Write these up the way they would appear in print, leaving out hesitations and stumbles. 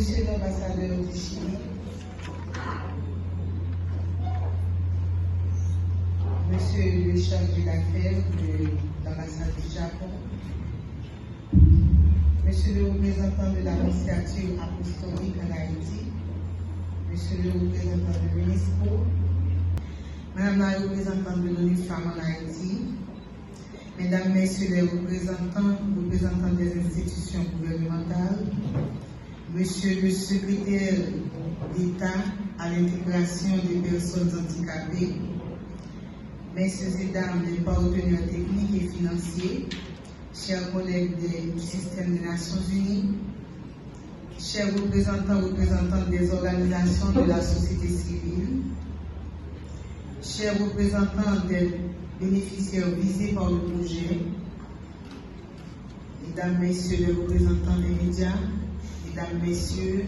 Monsieur l'ambassadeur du Chili, Monsieur le chargé d'affaires de l'ambassade du Japon, Monsieur le représentant de la Nunciature apostolique en Haïti, Monsieur le représentant de l'UNESCO, Madame la représentante de l'ONU Femmes en Haïti, Mesdames, Messieurs les représentants des institutions gouvernementales, Monsieur le secrétaire d'État à l'intégration des personnes handicapées, Messieurs et Dames les partenaires techniques et financiers, chers collègues du système des Nations Unies, chers représentantes des organisations de la société civile, chers représentants des bénéficiaires visés par le projet, Mesdames, Messieurs les représentants des médias, Mesdames, Messieurs,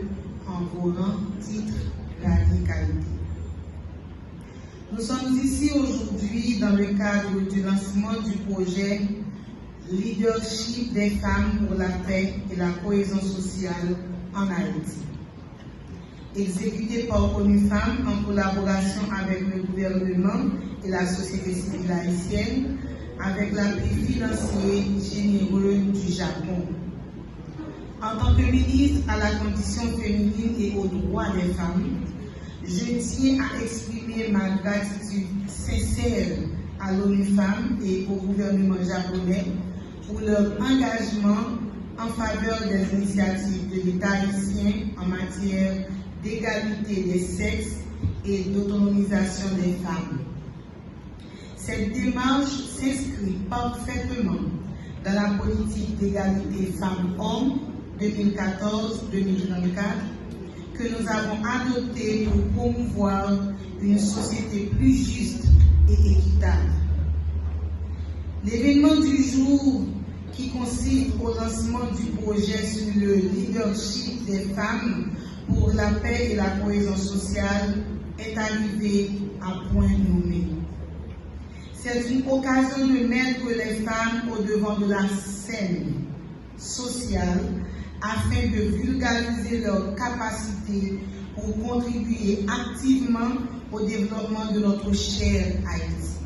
en vos rangs, titres, grades et qualités. Nous sommes ici aujourd'hui dans le cadre du lancement du projet Leadership des femmes pour la paix et la cohésion sociale en Haïti, exécuté par ONU Femmes en collaboration avec le gouvernement et la société civile haïtienne, avec l'appui financier généreux du Japon. En tant que ministre à la condition féminine et aux droits des femmes, je tiens à exprimer ma gratitude sincère à l'ONU Femmes et au gouvernement japonais pour leur engagement en faveur des initiatives de l'État haïtien en matière d'égalité des sexes et d'autonomisation des femmes. Cette démarche s'inscrit parfaitement dans la politique d'égalité femmes-hommes 2014-2024 que nous avons adoptée pour promouvoir une société plus juste et équitable. L'événement du jour qui consiste au lancement du projet sur le leadership des femmes pour la paix et la cohésion sociale est arrivé à point nommé. C'est une occasion de mettre les femmes au devant de la scène sociale afin de vulgariser leurs capacités pour contribuer activement au développement de notre chère Haïti.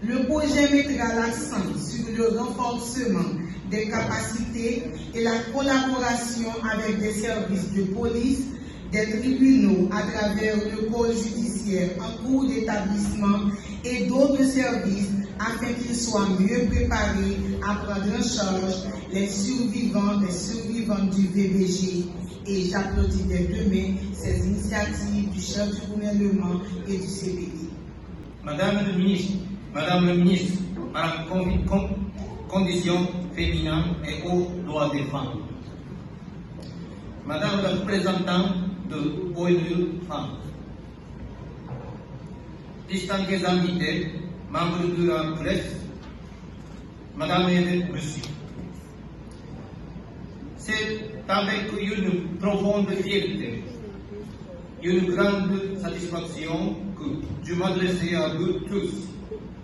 Le projet mettra l'accent sur le renforcement des capacités et la collaboration avec des services de police, des tribunaux à travers le corps judiciaire en cours d'établissement et d'autres services afin qu'ils soient mieux préparés à prendre en charge les survivants du VBG. Et j'applaudis dès demain ces initiatives du chef du gouvernement et du CPI. Madame le ministre, à la condition féminine et aux droits des femmes. Madame la représentante de ONU Femmes. Distingués invités, membres de la presse, Madame et Monsieur. C'est avec une profonde fierté, une grande satisfaction que je m'adresse à vous tous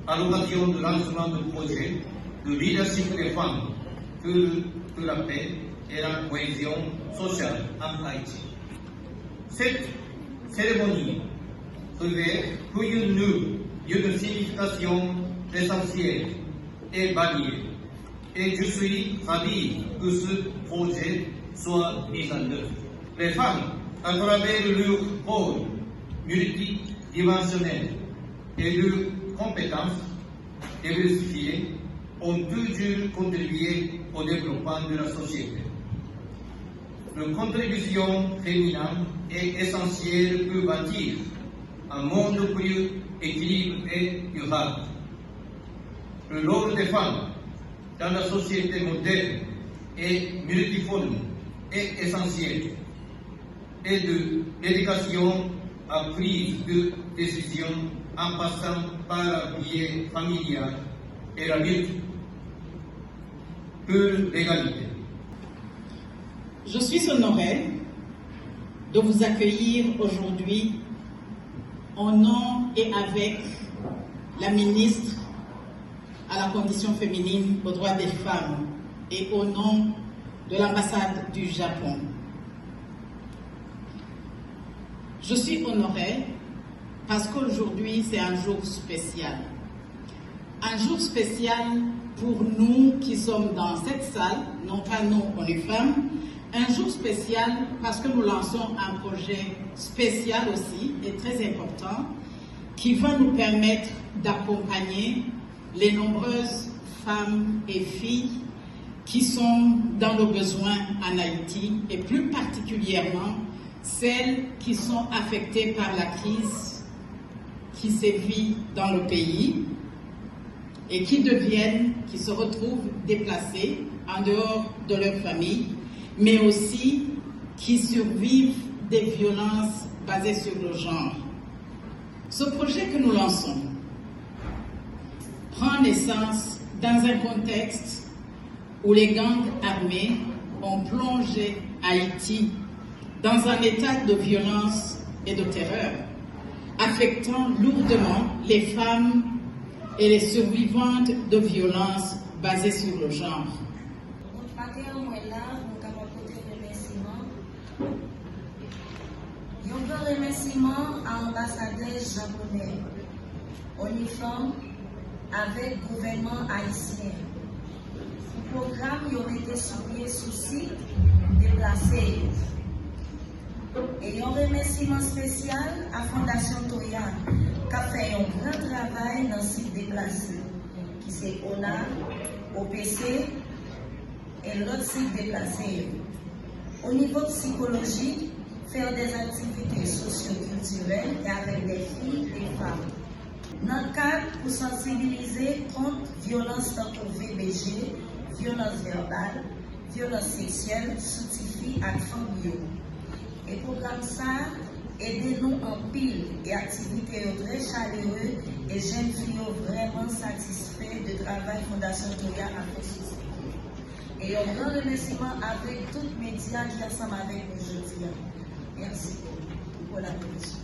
à l'occasion du lancement du projet de leadership des femmes pour la paix et la cohésion sociale en Haïti. Cette cérémonie revêt pour nous une signification essentielle et variée, et je suis ravi que ce projet soit mis en œuvre. Les femmes, à travers leur rôle multidimensionnel et leurs compétences diversifiées, ont toujours contribué au développement de la société. Leur contribution féminine est essentielle pour bâtir un monde plus équilibré et durable. Le rôle des femmes dans la société moderne et multiforme est essentiel, et de l'éducation à prise de décision en passant par la vie familiale et la lutte pour l'égalité. Je suis honorée de vous accueillir aujourd'hui au nom et avec la ministre à la condition féminine, aux droits des femmes et au nom de l'ambassade du Japon. Je suis honorée parce qu'aujourd'hui c'est un jour spécial. Un jour spécial pour nous qui sommes dans cette salle, non pas nous, on est femmes. Un jour spécial parce que nous lançons un projet spécial aussi et très important qui va nous permettre d'accompagner les nombreuses femmes et filles qui sont dans le besoin en Haïti et plus particulièrement celles qui sont affectées par la crise qui sévit dans le pays et qui se retrouvent déplacées en dehors de leur famille, mais aussi qui survivent des violences basées sur le genre. Ce projet que nous lançons prend naissance dans un contexte où les gangs armés ont plongé Haïti dans un état de violence et de terreur, affectant lourdement les femmes et les survivantes de violences basées sur le genre. Un remerciement à l'ambassadeur japonais, uniforme avec le gouvernement haïtien. Le programme a été soumis souci déplacé. Et un remerciement spécial à la Fondation Toya qui a fait un grand travail dans le site déplacé, qui c'est ONA, OPC et l'autre site déplacé. Au niveau psychologique, faire des activités socio-culturelles et avec des filles et des femmes. Dans le cadre pour sensibiliser contre violence dans le VBG, violence verbale, violence sexuelle, sous-tifi et famille. Et programme ça, aidez-nous en pile et activités très chaleureuses et jeunes filles vraiment satisfaits du travail Fondation Toya a fait sur. Et un grand remerciement avec tous les médias qui sont ensemble avec nous aujourd'hui. Merci pour la attention.